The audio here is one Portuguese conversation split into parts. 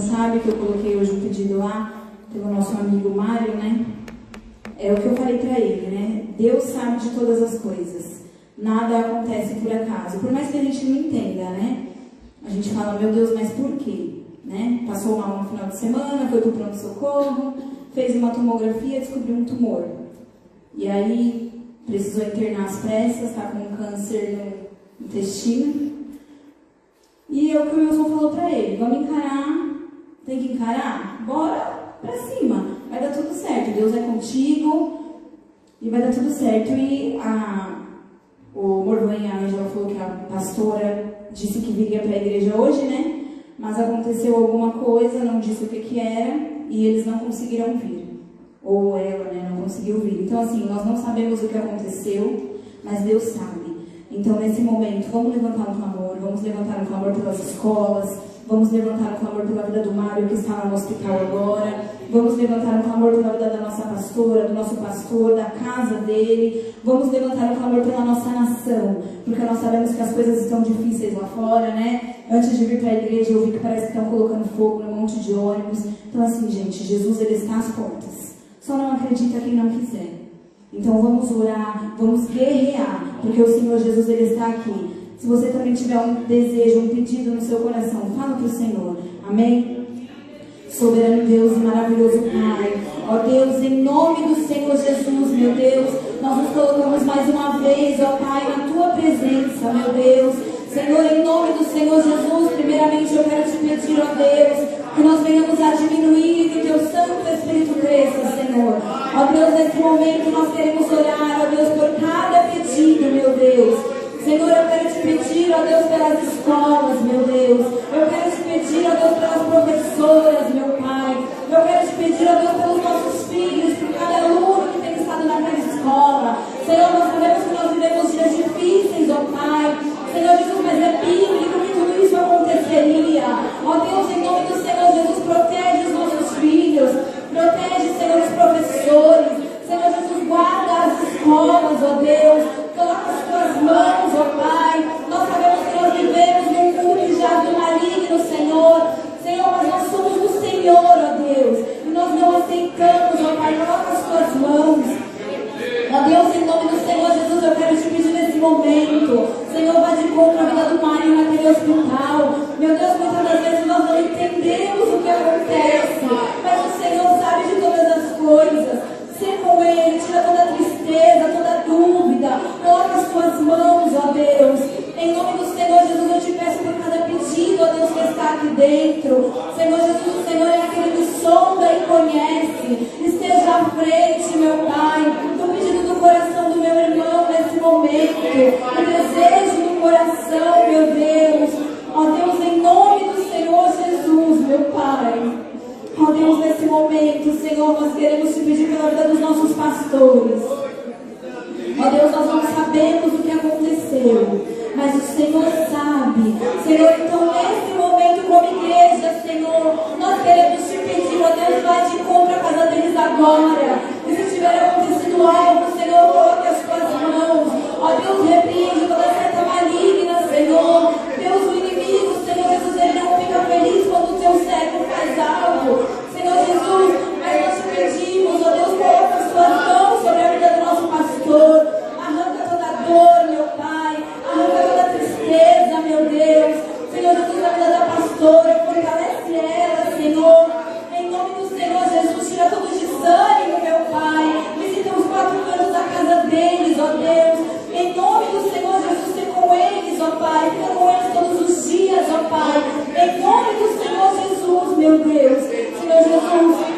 Sabe que eu coloquei hoje um pedido lá pelo nosso amigo Mário, né? É o que eu falei pra ele, né? Deus sabe de todas as coisas. Nada acontece por acaso. Por mais que a gente não entenda, né? A gente fala, meu Deus, mas por quê? Né? Passou mal no final de semana, foi pro pronto-socorro, fez uma tomografia e descobriu um tumor. E aí precisou internar às pressas, tá com um câncer no intestino. E é o que o Wilson falou pra ele, vamos encarar, tem que encarar? Bora pra cima, vai dar tudo certo, Deus é contigo e vai dar tudo certo. E o Morvanha, a Angela falou que a pastora disse que viria pra igreja hoje, né? Mas aconteceu alguma coisa, não disse o que era e eles não conseguiram vir. Ou ela, né, não conseguiu vir. Então assim, nós não sabemos o que aconteceu, mas Deus sabe. Então, nesse momento, vamos levantar um clamor, vamos levantar um clamor pelas escolas, vamos levantar um clamor pela vida do Mário, que está lá no hospital agora, vamos levantar um clamor pela vida da nossa pastora, do nosso pastor, da casa dele, vamos levantar um clamor pela nossa nação, porque nós sabemos que as coisas estão difíceis lá fora, né? Antes de vir para a igreja, eu vi que parece que estão colocando fogo num monte de ônibus. Então, assim, gente, Jesus, ele está às portas. Só não acredita quem não quiser. Então vamos orar, vamos guerrear, porque o Senhor Jesus, ele está aqui. Se você também tiver um desejo, um pedido no seu coração, fala para o Senhor, amém? Soberano Deus e maravilhoso Pai, ó Deus, em nome do Senhor Jesus, meu Deus, nós nos colocamos mais uma vez, ó Pai, na Tua presença, meu Deus. Senhor, em nome do Senhor Jesus, primeiramente eu quero te pedir, ó Deus, que nós venhamos a diminuir e que Teu Santo Espírito cresça, Senhor. Ó Deus, nesse momento nós queremos orar, ó Deus, por cada pedido, meu Deus. Senhor, eu quero te pedir, ó Deus, pelas escolas, meu Deus. Eu quero te pedir, ó Deus, pelas professoras, meu Pai. Eu quero te pedir, ó Deus, pelos nossos filhos, por cada aluno que tem estado naquela escola. Senhor, nós sabemos que nós vivemos dias difíceis, ó Pai. Senhor Jesus, mas é bíblico que tudo isso aconteceria. Ó Deus, em nome do Senhor Jesus, protege os nossos filhos. Protege, Senhor, os professores. Senhor Jesus, guarda as escolas, ó Deus. Coloca as Tuas mãos, ó Pai. Nós sabemos que nós vivemos num mundo que já do maligno, Senhor. Senhor, mas nós somos do Senhor, ó Deus. E nós não aceitamos, ó Pai. Coloca as Tuas mãos. Ó Deus, em nome do Senhor Jesus, eu quero te pedir nesse momento. Senhor, vá de contra a vida do Mário naquele hospital. Meu Deus, muitas das vezes nós não entendemos o que acontece. Mas o Senhor sabe de todas as coisas. Ser com Ele, tira toda a tristeza, toda a dúvida. Coloca as Tuas mãos, ó Deus. Em nome do Senhor Jesus, eu te peço por cada pedido, ó Deus, que está aqui dentro. Senhor Jesus, o Senhor é aquele que sonda e conhece. Esteja à frente, meu Pai, do pedido do coração do meu irmão nesse momento. O desejo do coração, meu Deus. Ó Deus, em nome do Senhor Jesus, meu Pai. Ó Deus, nesse momento, Senhor, nós queremos te pedir pela vida dos nossos pastores. Ó Deus, nós não sabemos o que aconteceu, mas o Senhor sabe. Senhor, então nesse momento como igreja, Senhor, nós queremos te pedir, ó Deus, vai de contra a casa deles agora. E se tiver acontecido algo, Senhor, coloque as Tuas mãos. Ó Deus, repreende toda seta maligna, Senhor. Deus, o inimigo, Senhor Jesus, ele não fica feliz quando o Teu servo faz algo. Senhor Jesus, mas nós te pedimos, ó Deus, coloca as Tuas mãos sobre a vida do nosso pastor. Arranca toda a dor, meu Pai. Arranca toda a tristeza, meu Deus. Senhor Jesus, a vida da pastora, fortalece ela, Senhor. Em nome do Senhor Jesus, tira todo o desânimo, meu Pai. Visita os 4 cantos da casa deles, ó Deus. Em nome do Senhor Jesus, fica com eles, ó Pai. Fica com eles todos os dias, ó Pai. Em nome do Senhor Jesus, meu Deus. Senhor Jesus,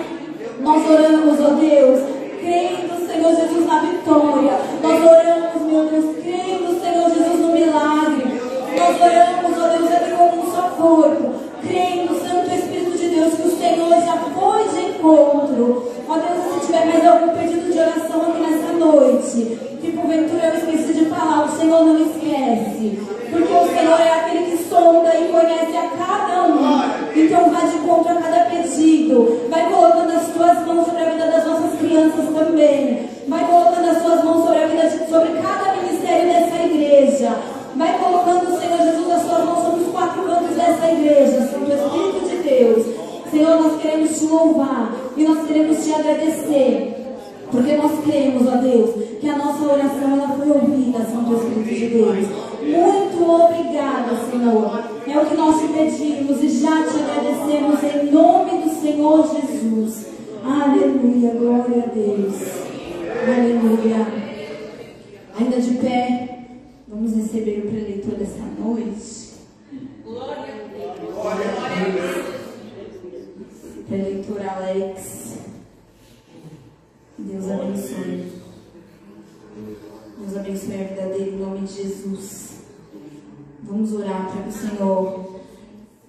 nós oramos, ó Deus, crendo, Senhor Jesus, na vitória. Nós oramos, meu Deus, crendo, Senhor Jesus, no milagre. Nós oramos, ó Deus, aqui como um só corpo, crendo, Santo Espírito de Deus, que o Senhor já foi de encontro. Ó Deus, se tiver mais algum pedido de oração aqui nessa noite, que porventura eu esqueci de falar, o Senhor não esquece. Porque o Senhor é aquele que sonda e conhece a cada um. Então vai de contra a cada pedido. Vai colocando as Tuas mãos sobre a vida das nossas crianças também. Vai colocando as Tuas mãos sobre a vida sobre cada ministério dessa igreja. Vai colocando, Senhor Jesus, as Tuas mãos sobre os 4 cantos dessa igreja, Santo Espírito de Deus. Senhor, nós queremos te louvar e nós queremos te agradecer. Porque nós cremos, ó Deus, que a nossa oração ela foi ouvida, Santo Espírito de Deus. Muito obrigada, Senhor. É o que nós te pedimos e já te agradecemos em nome do Senhor Jesus. Aleluia, glória a Deus. Aleluia. Ainda de pé, vamos receber o preletor dessa noite. Glória a Deus. Glória a Deus. Preletor Alex. Deus abençoe. Deus abençoe a vida dele em nome de Jesus. Vamos orar para que o Senhor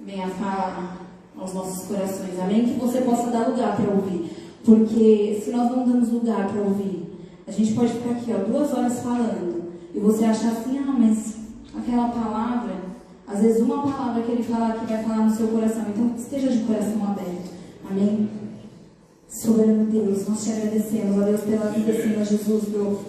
venha falar aos nossos corações. Amém? Que você possa dar lugar para ouvir. Porque se nós não damos lugar para ouvir, a gente pode ficar aqui, 2 horas falando. E você achar assim, mas aquela palavra, às vezes uma palavra que ele fala aqui vai falar no seu coração. Então esteja de coração aberto. Amém? Soberano Deus, nós te agradecemos, ó Deus, pela vida, Senhor Jesus, do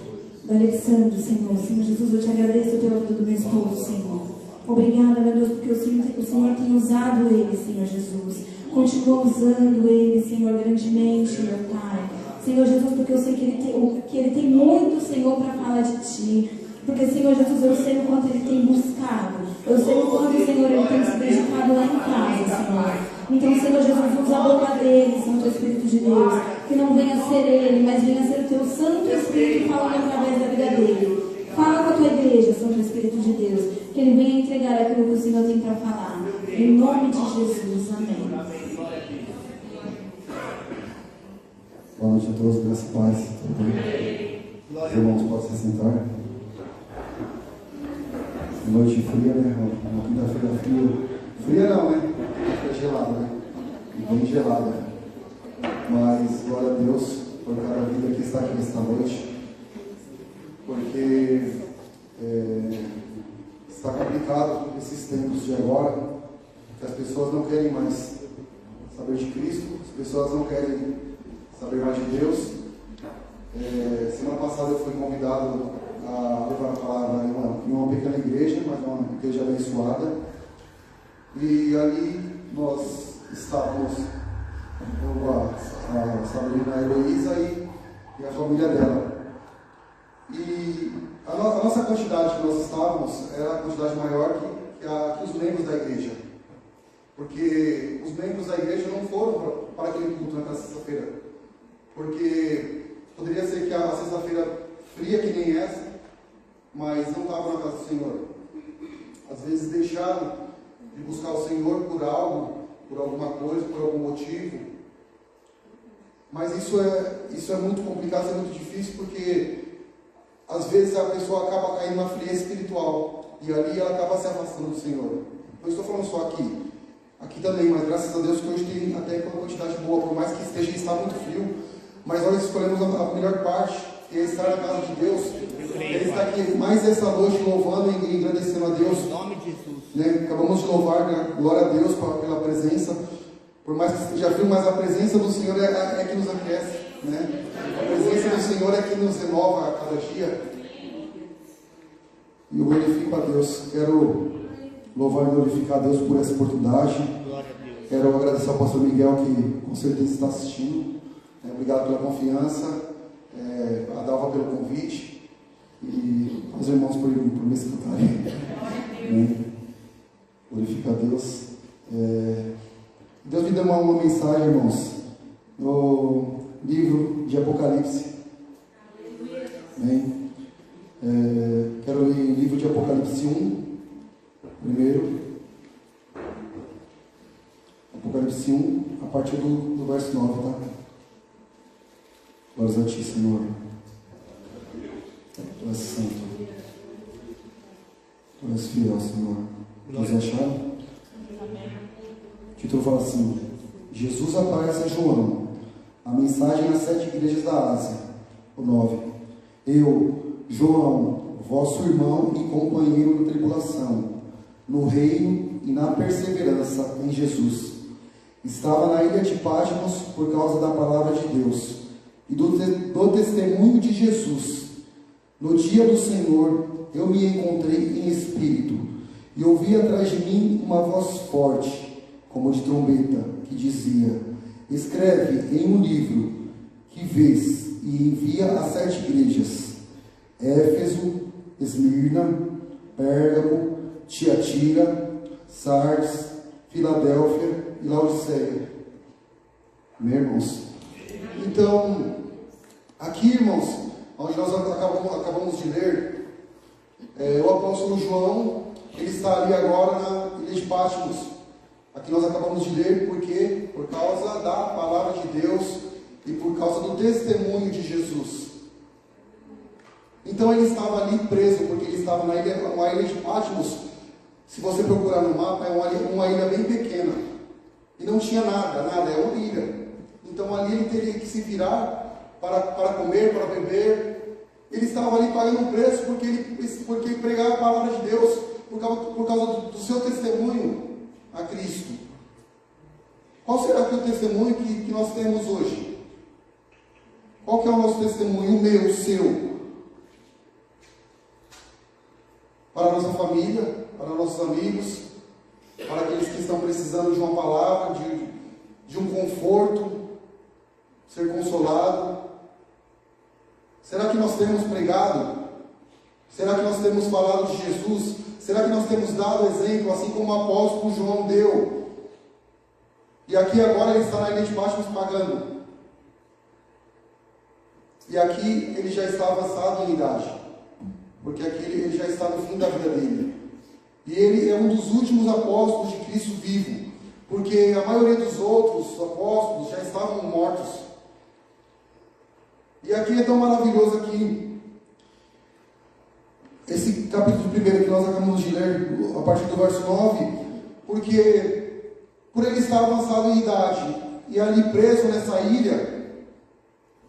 Alexandre, Senhor. Senhor Jesus, eu te agradeço pela vida do meu esposo, Senhor. Obrigada, meu Deus, porque o Senhor tem usado ele, Senhor Jesus. Continua usando ele, Senhor, grandemente, meu Pai. Senhor Jesus, porque eu sei que ele tem muito, Senhor, para falar de Ti. Porque, Senhor Jesus, eu sei o quanto ele tem buscado. Eu sei o quanto, Senhor, ele tem se dedicado lá em casa, Senhor. Então, Senhor Jesus, usa a boca dele, Santo Espírito de Deus. Que não venha ser ele, mas venha ser o Teu Santo Espírito falando através da vida dele. Fala com a Tua igreja, Santo Espírito de Deus. Que ele venha entregar aquilo que o Senhor tem para falar. Em nome de Jesus. Amém. Boa noite a todos, graças e paz. Tudo bem? Os irmãos podem se sentar. Noite fria, né? Uma quinta-feira fria. Fria não, né? É gelada, né? Bem gelada. Mas, glória a Deus por cada vida que está aqui esta noite. Porque está complicado esses tempos de agora. Que as pessoas não querem mais saber de Cristo. As pessoas não querem saber mais de Deus. Semana passada eu fui convidado a levar a palavra em uma pequena igreja, mas uma igreja abençoada. E ali nós estávamos, a Sabrina, a Heloísa e a família dela. E a nossa quantidade que nós estávamos era a quantidade maior que os membros da igreja. Porque os membros da igreja não foram para aquele culto naquela sexta-feira. Porque poderia ser que a sexta-feira fria que nem essa, mas não estavam na casa do Senhor. Às vezes deixaram de buscar o Senhor por algo, por alguma coisa, por algum motivo. Mas isso é muito complicado, isso é muito difícil, porque às vezes a pessoa acaba caindo na frieza espiritual e ali ela acaba se afastando do Senhor. Eu estou falando só aqui também, mas graças a Deus que hoje tem até uma quantidade boa, por mais que está muito frio, mas nós escolhemos a melhor parte, que é estar na casa de Deus. Ele está aqui mais essa noite louvando e agradecendo a Deus. Em nome de Jesus. Né? Acabamos de louvar, né? Glória a Deus pela presença. Por mais que esteja frio, mas a presença do Senhor é que nos aquece. Né? A presença do Senhor é que nos renova a cada dia. E eu glorifico a Deus. Quero louvar e glorificar a Deus por essa oportunidade. Quero agradecer ao pastor Miguel, que com certeza está assistindo. Obrigado pela confiança. A Dalva pelo convite. E aos irmãos por me escutarem. Glorifica a Deus. Deus me deu uma mensagem, irmãos, no livro de Apocalipse. Amém? Quero ler o livro de Apocalipse 1, primeiro. Apocalipse 1, a partir do verso 9, tá? Glórias a Ti, Senhor. Tu és santo. Tu és fiel, Senhor. Nos acharam? O título fala assim: Jesus aparece a João, a mensagem às 7 igrejas da Ásia. O 9. Eu, João, vosso irmão e companheiro na tribulação, no reino e na perseverança em Jesus. Estava na ilha de Patmos por causa da palavra de Deus e do testemunho de Jesus. No dia do Senhor eu me encontrei em espírito e ouvi atrás de mim uma voz forte, como de trombeta, que dizia: escreve em um livro que vês e envia a 7 igrejas: Éfeso, Esmirna, Pérgamo, Tiatira, Sardes, Filadélfia e Laodiceia. Meus irmãos. Então, aqui, irmãos, onde nós acabamos de ler, o apóstolo João, ele está ali agora na ilha de Patmos. Aqui nós acabamos de ler porque por causa da palavra de Deus e por causa do testemunho de Jesus. Então ele estava ali preso porque ele estava na ilha, uma ilha de Patmos. Se você procurar no mapa, é uma ilha bem pequena e não tinha nada, é uma ilha. Então ali ele teria que se virar para comer, para beber. Ele estava ali pagando um preço porque ele pregava a palavra de Deus por causa do seu testemunho a Cristo. Qual será que é o testemunho que nós temos hoje? Qual que é o nosso testemunho? O meu, o seu? Para a nossa família, para nossos amigos, para aqueles que estão precisando de uma palavra, de um conforto, ser consolado. Será que nós temos pregado? Será que nós temos falado de Jesus? Será que nós temos dado exemplo, assim como o apóstolo João deu? E aqui agora ele está na ilha de Patmos pagando. E aqui ele já está avançado em idade, porque aqui ele já está no fim da vida dele. E ele é um dos últimos apóstolos de Cristo vivo, porque a maioria dos outros apóstolos já estavam mortos. E aqui é tão maravilhoso aqui, esse capítulo 1 que nós acabamos de ler, a partir do verso 9, porque por ele estar avançado em idade e ali preso nessa ilha,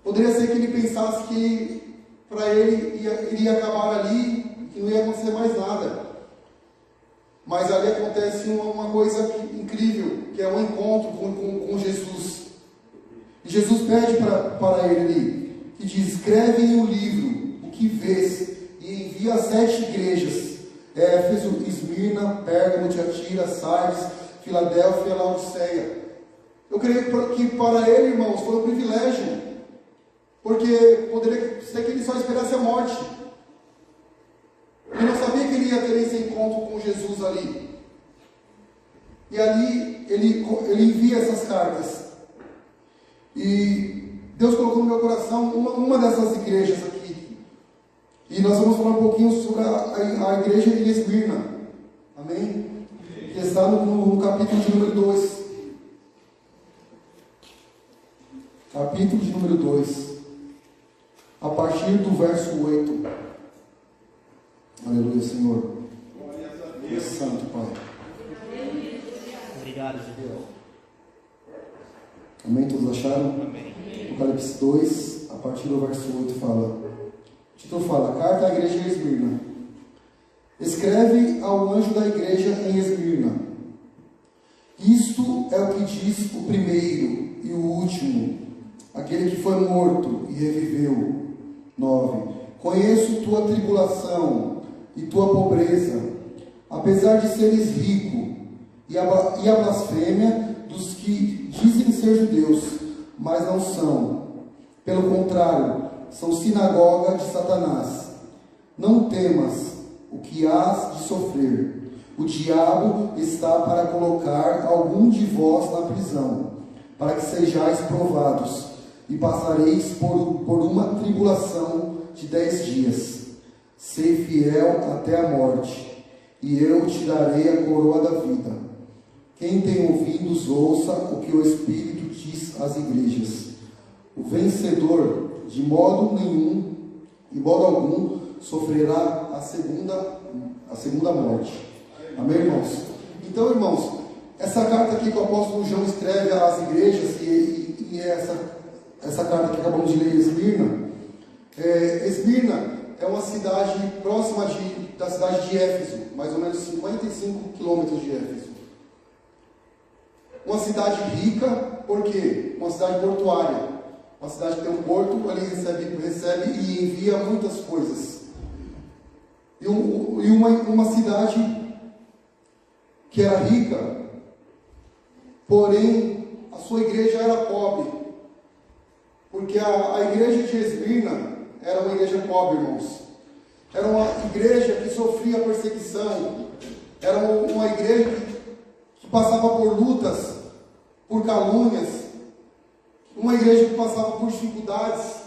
poderia ser que ele pensasse que para ele iria acabar ali, que não ia acontecer mais nada. Mas ali acontece uma coisa incrível, que é um encontro com Jesus. E Jesus pede para ele ali, que diz: escreve em um livro o que vês e envia a 7 igrejas: Éfeso, Esmirna, Pérgamo, Tiatira, Sardes, Filadélfia e Laodiceia. Eu creio que para ele, irmãos, foi um privilégio, porque poderia ser que ele só esperasse a morte. Ele não sabia que ele ia ter esse encontro com Jesus ali. E ali ele envia essas cartas. E Deus colocou no meu coração uma dessas igrejas aqui. E nós vamos falar um pouquinho sobre a igreja de Esmirna. Amém? Que está no capítulo de número 2. Capítulo de número 2. A partir do verso 8. Aleluia, Senhor. Deus Santo, Pai. Obrigado, Deus. Amém? Todos acharam? Amém. Apocalipse 2, a partir do verso 8 fala. O título fala: Carta à igreja em Esmirna. Escreve ao anjo da igreja em Esmirna: isto é o que diz o primeiro e o último, aquele que foi morto e reviveu. 9. Conheço tua tribulação e tua pobreza, apesar de seres rico, e a blasfêmia dos que dizem ser judeus, mas não são. Pelo contrário, são sinagoga de Satanás. Não temas o que hás de sofrer. O diabo está para colocar algum de vós na prisão, para que sejais provados, e passareis por uma tribulação de 10 dias. Sei fiel até a morte, e eu te darei a coroa da vida. Quem tem ouvidos, ouça o que o Espírito diz às igrejas. O vencedor, de modo algum, sofrerá a segunda morte. Amém, irmãos? Então, irmãos, essa carta aqui que o apóstolo João escreve às igrejas, e essa carta que acabamos de ler em Esmirna, Esmirna é uma cidade próxima da cidade de Éfeso, mais ou menos 55 quilômetros de Éfeso. Uma cidade rica, por quê? Uma cidade portuária. Uma cidade que tem um porto, ali recebe e envia muitas coisas. E uma cidade que era rica, porém a sua igreja era pobre, porque a igreja de Esmirna era uma igreja pobre, irmãos. Era uma igreja que sofria perseguição, era uma igreja que passava por lutas, por calúnias, uma igreja que passava por dificuldades,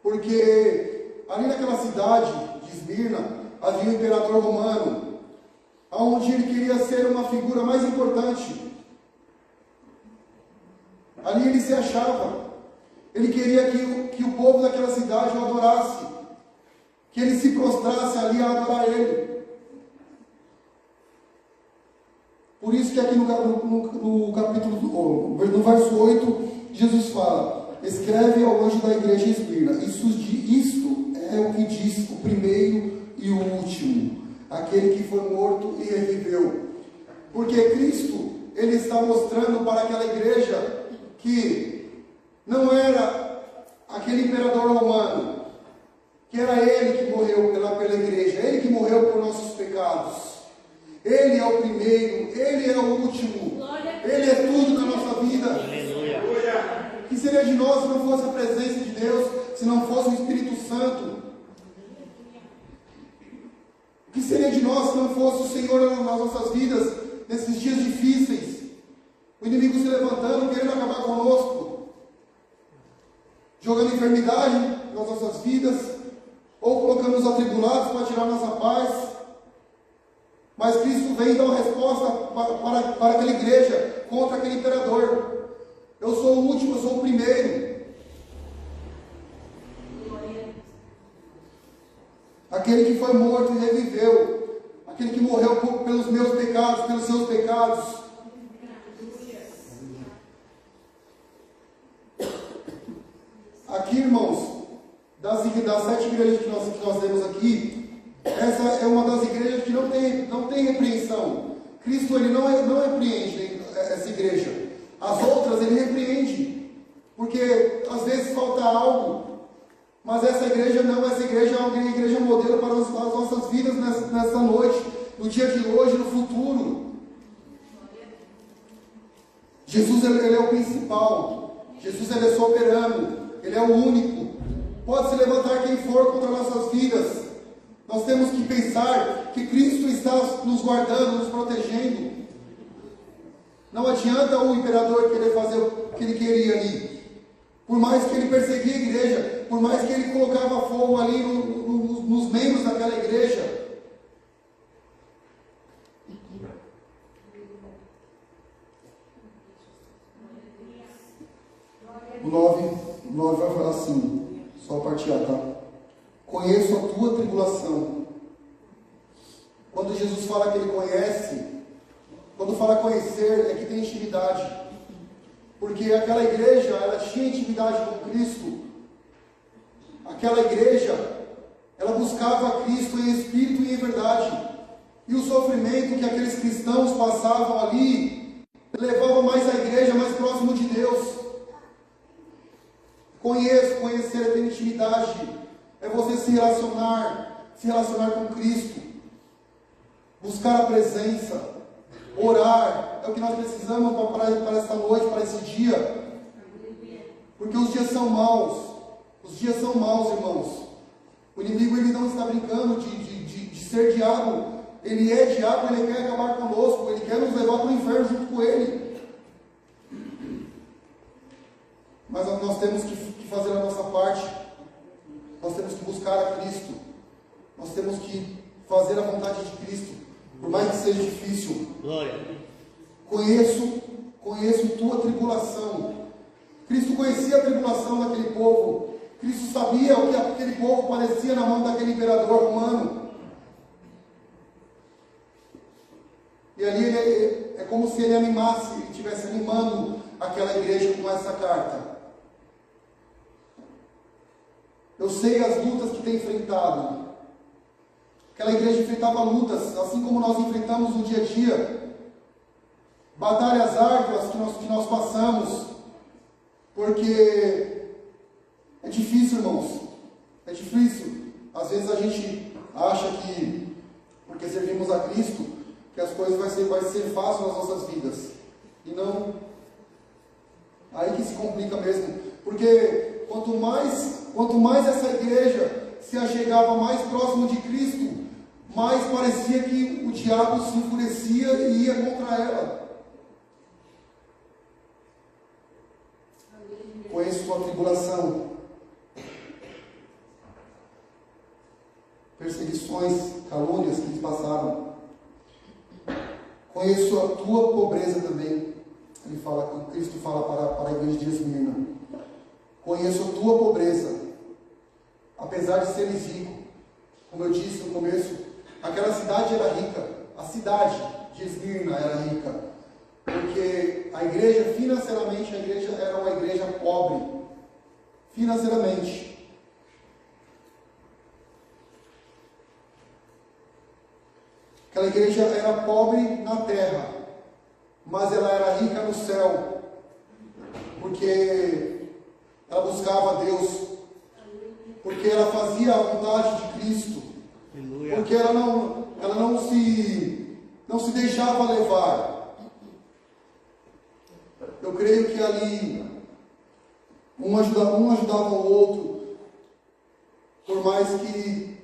porque ali naquela cidade de Esmirna havia um imperador romano, onde ele queria ser uma figura mais importante. Ali ele se achava, ele queria que o povo daquela cidade o adorasse, que ele se prostrasse ali a adorar ele. Por isso que aqui no capítulo, no verso 8, Jesus fala: escreve ao anjo da igreja em Esmirna, isto é o que diz o primeiro e o último, aquele que foi morto e reviveu. Porque Cristo, ele está mostrando para aquela igreja que não era aquele imperador romano, que era ele que morreu pela igreja, ele que morreu por nossos pecados. Ele é o primeiro, ele é o último, ele é tudo na nossa vida. Aleluia. O que seria de nós se não fosse a presença de Deus, se não fosse o Espírito Santo? O que seria de nós se não fosse o Senhor nas nossas vidas, nesses dias difíceis? O inimigo se levantando, querendo acabar conosco, jogando enfermidade nas nossas vidas, ou colocando-nos atribulados para tirar nossa paz. Mas Cristo veio dar uma resposta para aquela igreja, contra aquele imperador. Eu sou o último, eu sou o primeiro. Aquele que foi morto e reviveu. Aquele que morreu pelos meus pecados, pelos seus pecados. Aqui, irmãos, das 7 igrejas que nós temos aqui, essa é uma das igrejas que não tem repreensão. Cristo, ele não repreende essa igreja. As outras ele repreende, porque às vezes falta algo. Mas essa igreja não, essa igreja é uma igreja modelo para as nossas vidas nessa noite, no dia de hoje, no futuro. Jesus, ele é o principal. Jesus, ele é soberano. Ele é o único. Pode se levantar quem for contra nossas vidas. Nós temos que pensar que Cristo está nos guardando, nos protegendo. Não adianta o imperador querer fazer o que ele queria ali. Por mais que ele perseguia a igreja, por mais que ele colocava fogo ali nos membros daquela igreja. O 9 vai falar assim, só partilhar, tá? Conheço a tua tribulação. Quando Jesus fala que ele conhece, quando fala conhecer, é que tem intimidade. Porque aquela igreja, ela tinha intimidade com Cristo. Aquela igreja, ela buscava Cristo em espírito e em verdade. E o sofrimento que aqueles cristãos passavam ali, levava mais a igreja mais próximo de Deus. Conhecer é ter intimidade. É você se relacionar com Cristo, buscar a presença, orar. É o que nós precisamos para esta noite, para esse dia. Porque os dias são maus. Os dias são maus, irmãos. O inimigo, ele não está brincando de ser diabo. Ele é diabo, ele quer acabar conosco. Ele quer nos levar para o inferno junto com ele. Mas nós temos que fazer a nossa parte. Nós temos que buscar a Cristo. Nós temos que fazer a vontade de Cristo, por mais que seja difícil. Glória. Conheço tua tribulação. Cristo conhecia a tribulação daquele povo. Cristo sabia o que aquele povo padecia na mão daquele imperador romano. E ali é como se ele animasse, ele estivesse animando aquela igreja com essa carta. Eu sei as lutas que tem enfrentado. Aquela igreja enfrentava lutas, assim como nós enfrentamos no dia a dia. Batalhas árduas que nós passamos. Porque é difícil, irmãos. É difícil. Às vezes a gente acha que, porque servimos a Cristo, que as coisas vai ser fácil nas nossas vidas. E não... Aí que se complica mesmo. Porque quanto mais essa igreja se achegava mais próximo de Cristo, mais parecia que o diabo se enfurecia e ia contra ela. Conheço a tribulação, perseguições, calúnias que eles passaram. Conheço a tua pobreza também. Ele fala, Cristo fala para a igreja de Esmirna. Conheço a tua pobreza, apesar de seres rico. Como eu disse no começo, aquela cidade era rica. A cidade de Esmirna era rica, porque a igreja, financeiramente, a igreja era uma igreja pobre, financeiramente. Aquela igreja era pobre na terra, mas ela era rica no céu, porque ela buscava Deus, porque ela fazia a vontade de Cristo, porque ela não se deixava levar. Eu creio que ali um ajudava o outro, por mais que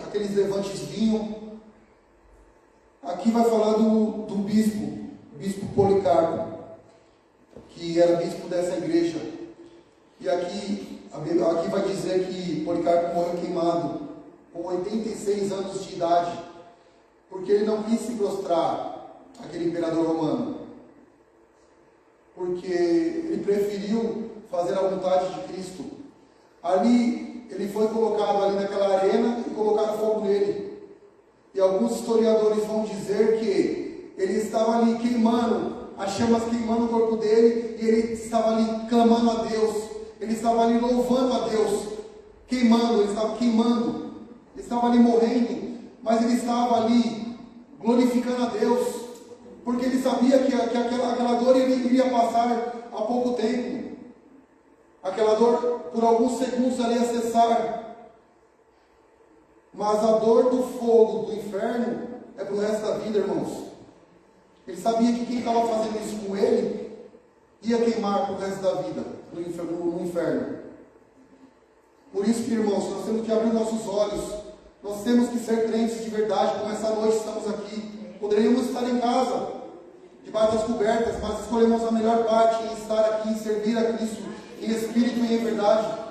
aqueles levantes vinham. Aqui vai falar do bispo Policarpo, que era bispo dessa igreja. E aqui vai dizer que Policarpo morreu queimado, com 86 anos de idade, porque ele não quis se prostrar àquele imperador romano, porque ele preferiu fazer a vontade de Cristo. Ali, ele foi colocado ali naquela arena e colocaram fogo nele. E alguns historiadores vão dizer que ele estava ali queimando, as chamas queimando o corpo dele, e ele estava ali clamando a Deus, ele estava ali louvando a Deus, queimando, ele estava queimando, ele estava ali morrendo, mas ele estava ali glorificando a Deus, porque ele sabia que aquela dor iria passar há pouco tempo, aquela dor por alguns segundos ali ia cessar. Mas a dor do fogo do inferno é para o resto da vida, irmãos. Ele sabia que quem estava fazendo isso com ele ia queimar para o resto da vida no inferno. Por isso que, irmãos, nós temos que abrir nossos olhos. Nós temos que ser crentes de verdade, como essa noite estamos aqui. Poderíamos estar em casa, debaixo das cobertas, mas escolhemos a melhor parte em estar aqui, em servir a Cristo, em espírito e em verdade.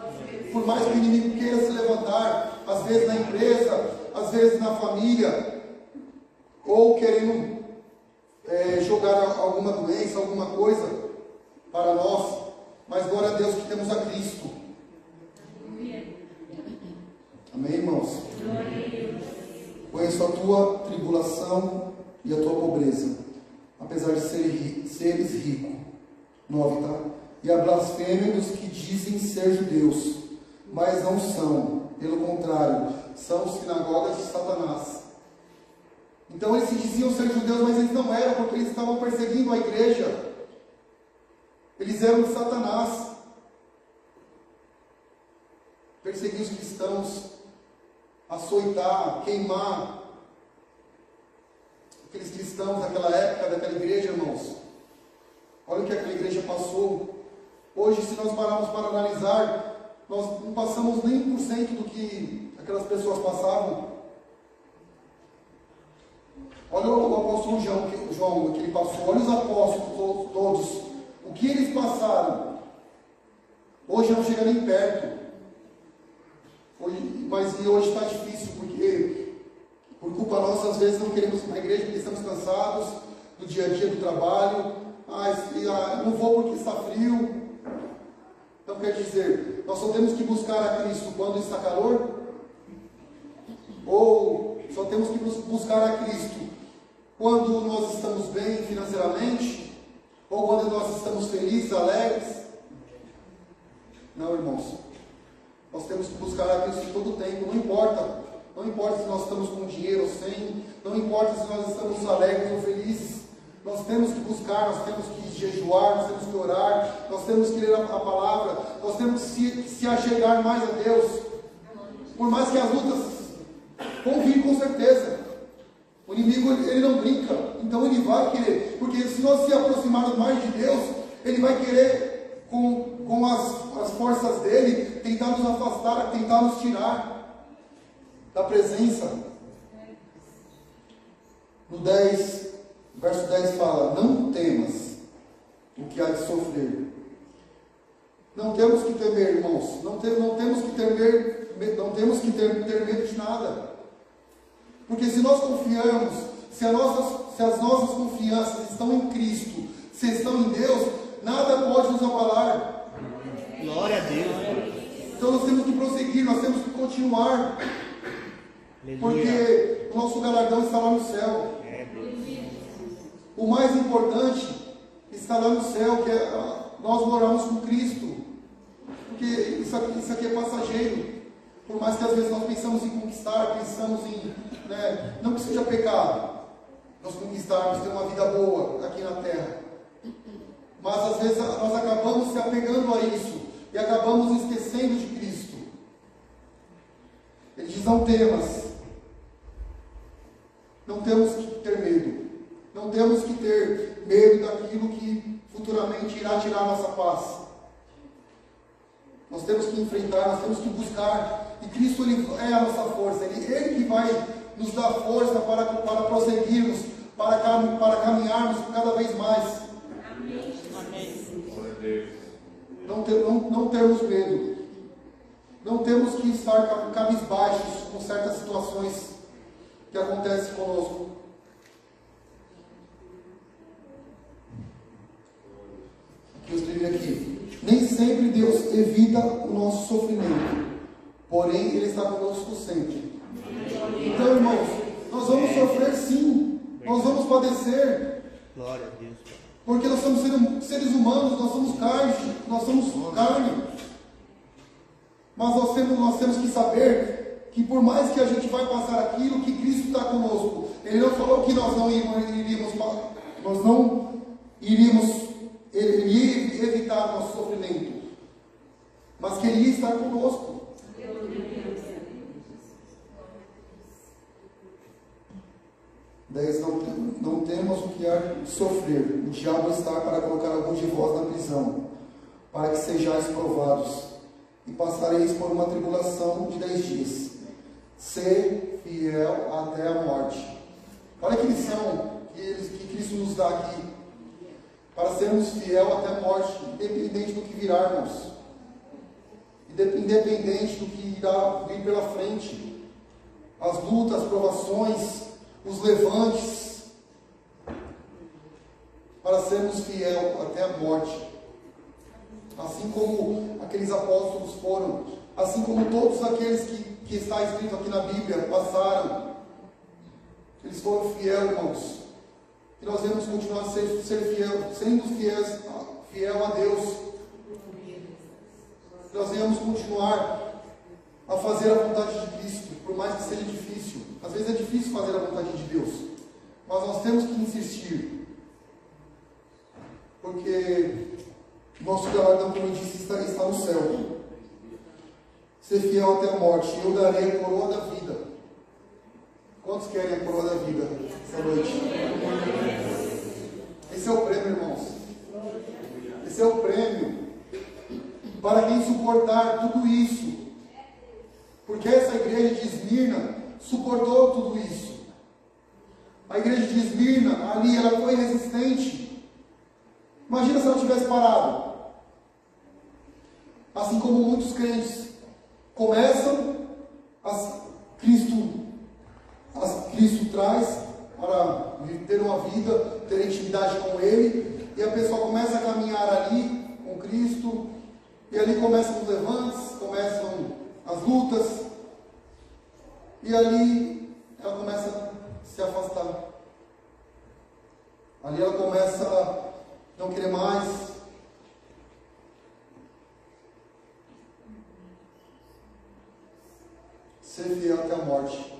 Por mais que o inimigo queira se levantar, às vezes na empresa, às vezes na família, ou querendo jogar alguma doença, alguma coisa para nós, mas glória a Deus que temos a Cristo. Amém, irmãos? Conheço a tua tribulação e a tua pobreza, apesar de seres ricos. 9, tá? E a blasfêmia dos que dizem ser judeus, mas não são, pelo contrário, são sinagogas de Satanás. Então eles se diziam ser judeus, mas eles não eram, porque eles estavam perseguindo a igreja. Eles eram de Satanás. Perseguir os cristãos, açoitar, queimar aqueles cristãos daquela época, daquela igreja, irmãos. Olha o que aquela igreja passou. Hoje, se nós pararmos para analisar, nós não passamos nem 1% do que aquelas pessoas passavam. Olha o apóstolo João que ele passou. Olha os apóstolos todos. O que eles passaram. Hoje não chega nem perto. Mas hoje está difícil, porque por culpa nossa, às vezes não queremos ir para a igreja porque estamos cansados do dia a dia do trabalho. Não vou porque está frio. Então quer dizer, nós só temos que buscar a Cristo quando está calor? Ou só temos que buscar a Cristo quando nós estamos bem financeiramente? Ou quando nós estamos felizes, alegres? Não, irmãos. Nós temos que buscar a Cristo em todo o tempo. Não importa se nós estamos com dinheiro ou sem. Não importa se nós estamos alegres ou felizes. Nós temos que buscar, nós temos que jejuar, nós temos que orar, nós temos que ler a palavra, nós temos que se achegar mais a Deus. Por mais que as lutas vão vir com certeza. O O inimigo, ele não brinca, então ele vai querer, porque se nós se aproximarmos mais de Deus, ele vai querer, com as forças dele, tentar nos afastar, tentar nos tirar da presença. No 10, verso 10 fala: não temas o que há de sofrer. Não temos que temer, irmãos, não temos que ter medo de nada. Porque se nós confiamos, se as nossas confianças estão em Cristo, se estão em Deus, nada pode nos abalar. Glória a Deus. Então nós temos que prosseguir, nós temos que continuar. Aleluia. Porque o nosso galardão está lá no céu. O mais importante está lá no céu, que é nós morarmos com Cristo. Porque isso aqui é passageiro. Por mais que às vezes nós pensamos em conquistar, pensamos em, não que seja pecado nós conquistarmos, ter uma vida boa aqui na terra. Mas às vezes nós acabamos se apegando a isso e acabamos esquecendo de Cristo. Ele diz: não temas. Não temos que ter medo. Não temos que ter medo daquilo que futuramente irá tirar a nossa paz. Nós temos que enfrentar, nós temos que buscar. E Cristo, ele é a nossa força. Ele que vai nos dar força para prosseguirmos, para caminharmos cada vez mais. Amém. Não termos medo. Não temos que estar cabisbaixos com certas situações que acontecem conosco. Que eu escrevi aqui. Nem sempre Deus evita o nosso sofrimento, porém Ele está conosco sempre. Então, irmãos, nós vamos sofrer sim, nós vamos padecer. Glória a Deus. Porque nós somos seres humanos, nós somos carne. Mas nós temos que saber que por mais que a gente vai passar aquilo, que Cristo está conosco. Ele não falou que nós não iríamos evitar nosso sofrimento, mas que Ele ia estar conosco. Não temos o que há de sofrer. O diabo está para colocar alguns de vós na prisão, para que sejais provados, e passareis por uma tribulação de 10 dias. Ser fiel até a morte. Olha que lição que Cristo nos dá aqui. Para sermos fiel até a morte, independente do que virá, irmãos. Independente do que irá vir pela frente. As lutas, as provações, os levantes. Para sermos fiel até a morte. Assim como aqueles apóstolos foram. Assim como todos aqueles que está escrito aqui na Bíblia passaram. Eles foram fiel, irmãos. E nós devemos continuar a sendo fiel a Deus. Nós devemos continuar a fazer a vontade de Cristo, por mais que seja difícil. Às vezes é difícil fazer a vontade de Deus, mas nós temos que insistir, porque nosso galardão, como eu disse, está no céu. Ser fiel até a morte, eu darei a coroa da vida. Quantos querem a coroa da vida essa noite? Esse é o prêmio, irmãos. Esse é o prêmio para quem suportar tudo isso. Porque essa igreja de Esmirna suportou tudo isso. A igreja de Esmirna, ali, ela foi resistente. Imagina se ela tivesse parado. Assim como muitos crentes começam, Cristo traz para ter uma vida, ter intimidade com Ele, e a pessoa começa a caminhar ali com Cristo, e ali começam os levantes, começam as lutas, e ali ela começa a se afastar. Ali ela começa a não querer mais. Ser fiel até a morte.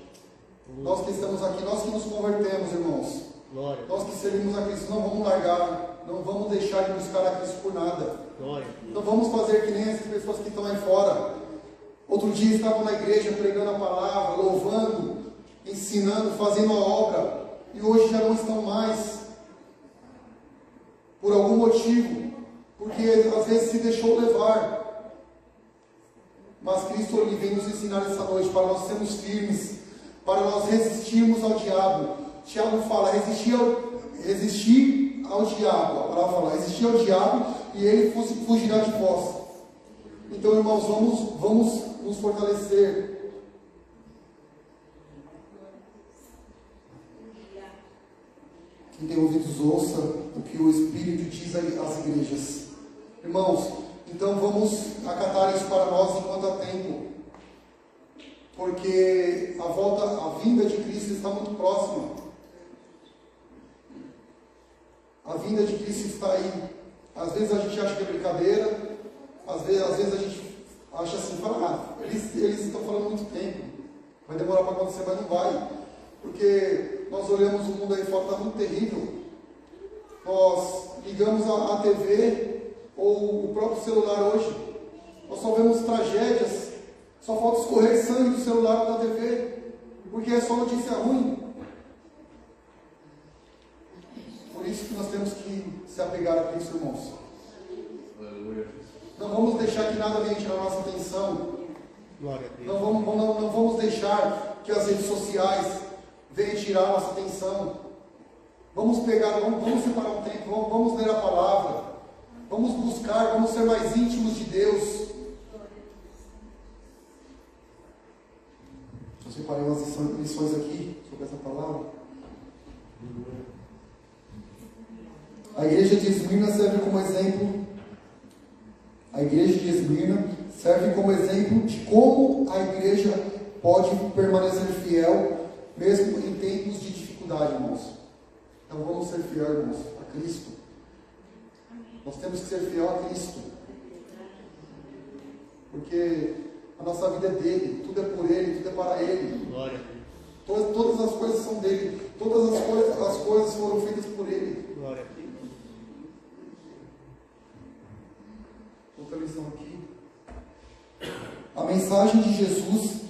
Nós que estamos aqui, nós que nos convertemos, irmãos. Glória. Nós que servimos a Cristo, não vamos largar, não vamos deixar de buscar a Cristo por nada. Glória. Não vamos fazer que nem essas pessoas que estão aí fora. Outro dia estavam na igreja pregando a palavra, louvando, ensinando, fazendo a obra, e hoje já não estão mais, por algum motivo, porque às vezes se deixou levar. Mas Cristo ele vem nos ensinar essa noite para nós sermos firmes, para nós resistirmos ao diabo. Tiago fala, resistir ao diabo. A palavra fala, resistir ao diabo e ele fugirá de vós. Então, irmãos, vamos nos fortalecer. Quem tem ouvidos ouça o que o Espírito diz às igrejas. Irmãos, então vamos acatar isso para nós enquanto há tempo. Porque a vinda de Cristo está muito próxima. A vinda de Cristo está aí. Às vezes a gente acha que é brincadeira, às vezes a gente acha assim, fala, eles estão falando muito tempo, vai demorar para acontecer, mas não vai. Porque nós olhamos o mundo aí fora, está muito terrível. Nós ligamos a TV ou o próprio celular hoje, nós só vemos tragédias, só falta escorrer sangue do celular ou da TV, porque é só notícia ruim. Por isso que nós temos que se apegar a Cristo, irmãos. Não vamos deixar que nada venha tirar a nossa atenção. Glória a Deus. Não vamos deixar que as redes sociais venham tirar a nossa atenção. Vamos separar um tempo, vamos ler a palavra, vamos buscar, vamos ser mais íntimos de Deus. Eu separei umas lições aqui sobre essa palavra. A igreja de Esmirna serve como exemplo. A igreja de Esmirna serve como exemplo de como a igreja pode permanecer fiel, mesmo em tempos de dificuldade, irmãos. Então vamos ser fiel, irmãos, a Cristo. Nós temos que ser fiel a Cristo. Porque a nossa vida é dele, tudo é por ele, tudo é para ele. Glória a Deus. Todas as coisas são dele, todas as coisas foram feitas por ele. Glória a Deus. Outra lição aqui. A mensagem de Jesus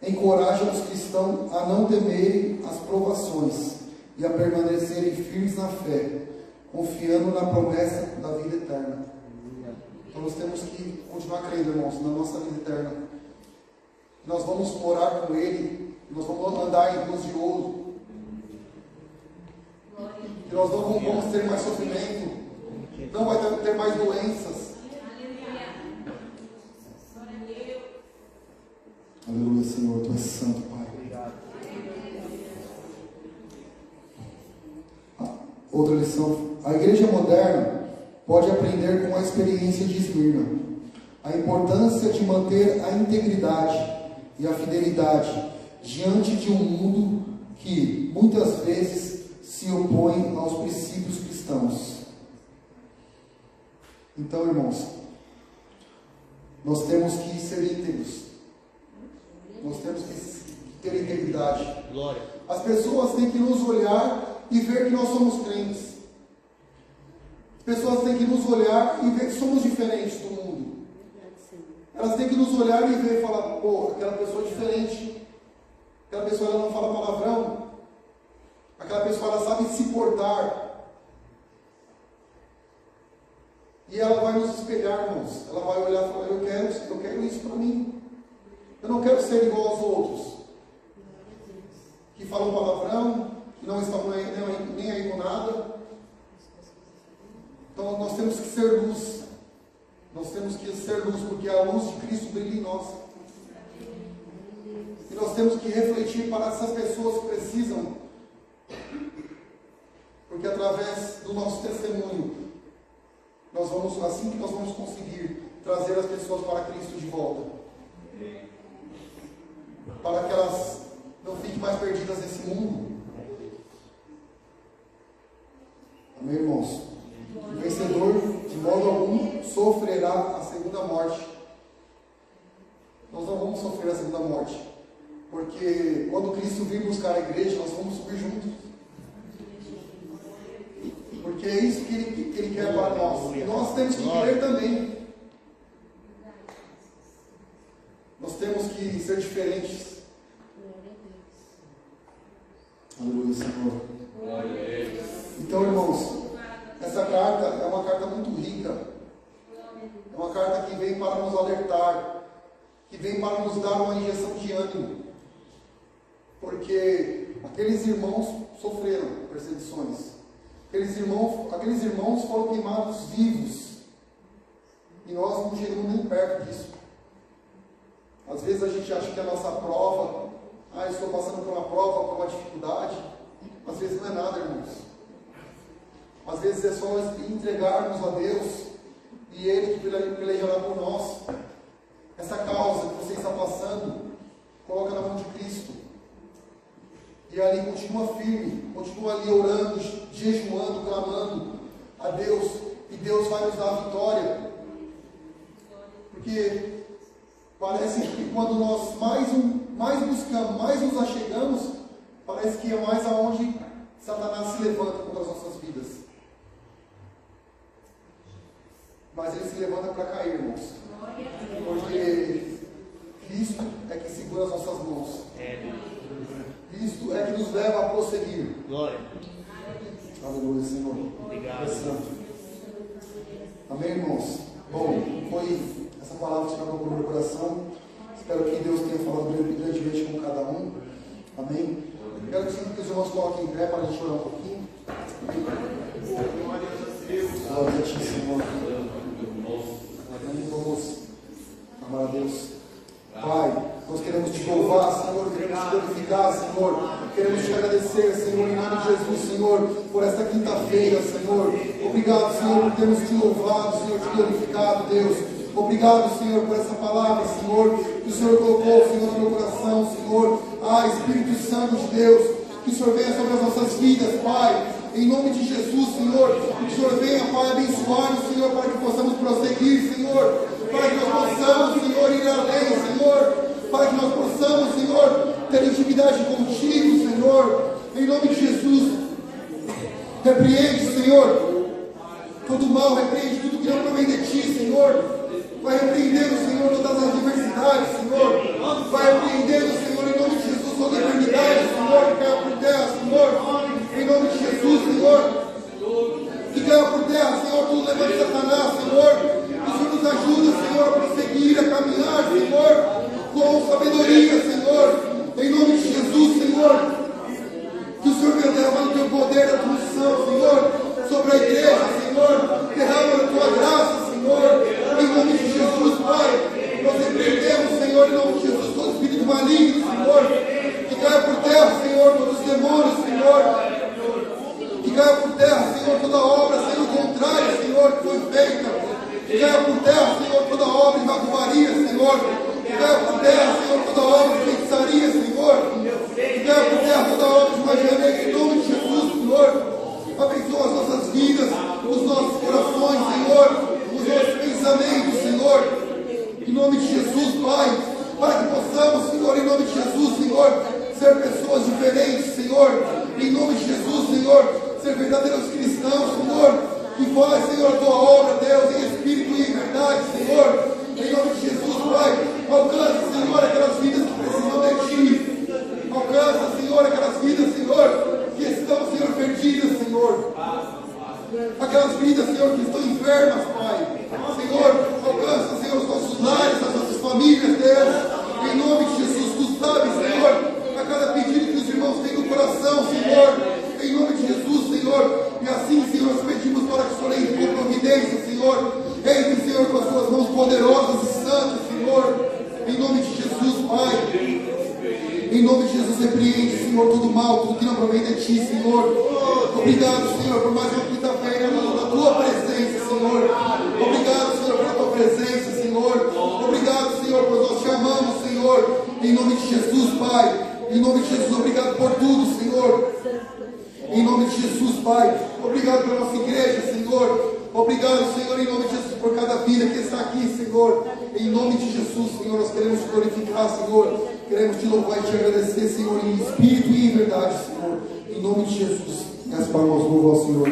encoraja os cristãos a não temerem as provações e a permanecerem firmes na fé, confiando na promessa da vida eterna. Então nós temos que continuar crendo, irmãos, na nossa vida eterna. Nós vamos morar com Ele, nós vamos andar em ruas de ouro. E nós não vamos ter mais sofrimento, não vai ter mais doenças. Aleluia, Senhor, Tu és santo, Pai. Outra lição. A igreja moderna pode aprender com a experiência de Esmirna a importância de manter a integridade e a fidelidade diante de um mundo que muitas vezes se opõe aos princípios cristãos. Então, irmãos, nós temos que ser íntegros. Nós temos que ter integridade. Glória. As pessoas têm que nos olhar e ver que nós somos crentes. As pessoas têm que nos olhar e ver que somos diferentes do mundo. Elas têm que nos olhar e ver e falar, pô, aquela pessoa é diferente. Aquela pessoa ela não fala palavrão. Aquela pessoa ela sabe se portar. E ela vai nos espelhar, irmãos. Ela vai olhar e falar, eu quero isso para mim. Eu não quero ser igual aos outros, que falam palavrão, que não estão nem aí com nada. Então nós temos que ser luz. Nós temos que ser luz, porque a luz de Cristo brilha em nós. E nós temos que refletir para essas pessoas que precisam. Porque através do nosso testemunho, assim que nós vamos conseguir trazer as pessoas para Cristo de volta. Para que elas não fiquem mais perdidas nesse mundo. Amém, irmãos? O vencedor, de modo algum, sofrerá a segunda morte. Nós não vamos sofrer a segunda morte. Porque quando Cristo vir buscar a igreja, nós vamos subir juntos. Porque é isso que Ele quer para nós. E nós temos que querer também. Nós temos que ser diferentes. Aleluia, Senhor. irmãos, essa carta é uma carta muito rica. É uma carta que vem para nos alertar, que vem para nos dar uma injeção de ânimo. Porque aqueles irmãos sofreram perseguições. Aqueles irmãos foram queimados vivos. E nós não chegamos nem perto disso. Às vezes a gente acha que a nossa prova, estou passando por uma prova, por uma dificuldade. Às vezes não é nada, irmãos. Às vezes é só entregarmos a Deus e Ele que pelejará por nós. Essa causa que você está passando, coloca na mão de Cristo. E ali continua firme, continua ali orando, jejuando, clamando a Deus. E Deus vai nos dar a vitória. Porque parece que quando nós mais buscamos, mais nos achegamos, parece que é mais aonde Satanás se levanta contra as nossas vidas. Mas ele se levanta para cair, irmãos. Porque Cristo é que segura as nossas mãos. Cristo é que nos leva a prosseguir. Glória. Aleluia, Senhor. Obrigado. Amém, irmãos? Bom, foi essa palavra que tocou no meu coração. Espero que Deus tenha falado grandemente com cada um. Amém? Quero que os irmãos coloquem em pé para a gente orar um pouquinho. Glória a Ti, Senhor. Vamos amar a Deus. Pai, nós queremos Te louvar, Senhor. Queremos Te glorificar, Senhor. Queremos Te agradecer, Senhor, em nome de Jesus, Senhor, por esta quinta-feira, Senhor. Obrigado, Senhor, por termos Te louvado, Senhor, Te glorificado, Deus. Obrigado, Senhor, por essa palavra, Senhor, que o Senhor colocou, Senhor, no meu coração, Senhor. Espírito Santo de Deus, que o Senhor venha sobre as nossas vidas, Pai. Em nome de Jesus, Senhor, que o Senhor venha, Pai, abençoar-nos, Senhor, para que possamos prosseguir, Senhor. Para que nós possamos, Senhor, ir além, Senhor. Para que nós possamos, Senhor, ter intimidade contigo, Senhor. Em nome de Jesus. Repreende, Senhor, todo mal, repreende tudo que não provém de Ti, Senhor. Vai repreendendo, Senhor, todas as adversidades, Senhor. Vai repreendendo, Senhor, em nome de Jesus, toda a enfermidade, Senhor, que caia por terra, Senhor. Em nome de Jesus, Senhor. Que caia por terra, Senhor, tudo levante Satanás, Senhor. Que o Senhor nos ajude, Senhor, a prosseguir, a caminhar, Senhor, com sabedoria, Senhor. Em nome de Jesus, Senhor. Que o Senhor venha derramando o Teu poder, a Tua unção, Senhor, sobre a igreja, Senhor. Derrama a Tua graça, Senhor. Em nome de Jesus, Pai, nós repreendemos, Senhor, em nome de Jesus, todo espírito maligno, Senhor, que caia por terra, Senhor, todos os demônios, Senhor, que caia por terra, Senhor, toda obra, Senhor, contrária, Senhor, que foi feita, que caia por terra, Senhor, toda obra de macumbaria, Senhor, que caia por terra, Senhor, toda obra de feitiçaria, Senhor, que caia por terra, toda obra de magia negra, em nome de Jesus, Senhor. Abençoa as nossas vidas, os nossos corações, Senhor, os nossos pensamentos, Senhor, em nome de Jesus, Pai, para que possamos, Senhor, em nome de Jesus, Senhor, ser pessoas diferentes, Senhor, em nome de Jesus, Senhor, ser verdadeiros cristãos, Senhor, que faz, Senhor, a Tua obra, Deus, em espírito e em verdade, Senhor, em nome de Jesus, Pai, alcança, Senhor, aquelas vidas que precisam de Ti, alcança, Senhor, aquelas vidas, Senhor, que estão, Senhor, perdidas, Senhor. Aquelas vidas, Senhor, que estão enfermas, Pai. Senhor, alcança, Senhor, os nossos lares, as nossas famílias, Deus. Em nome de Jesus, Tu sabes, Senhor, a cada pedido que os irmãos têm no coração, Senhor. Em nome de Jesus, Senhor. E assim, Senhor, nós pedimos para que o Senhor entre com providência, Senhor. Entre, Senhor, com as Suas mãos poderosas e santas, Senhor. Em nome de Jesus, Pai. Em nome de Jesus, repreende, Senhor, todo mal, tudo que não provém de Ti, Senhor. Obrigado, Senhor, por mais uma quinta-feira na Tua presença, Senhor. Obrigado, Senhor, pela Tua presença, Senhor. Obrigado, Senhor, pois nós Te amamos, Senhor. Em nome de Jesus, Pai. Em nome de Jesus, obrigado por tudo, Senhor. Em nome de Jesus, Pai. Obrigado pela nossa igreja, Senhor. Obrigado, Senhor, em nome de Jesus, por cada vida que está aqui, Senhor. Em nome de Jesus, Senhor, nós queremos Te glorificar, Senhor. Queremos Te louvar e Te agradecer, Senhor, em espírito e em verdade, Senhor. Em nome de Jesus. E as palmas louvam ao Senhor.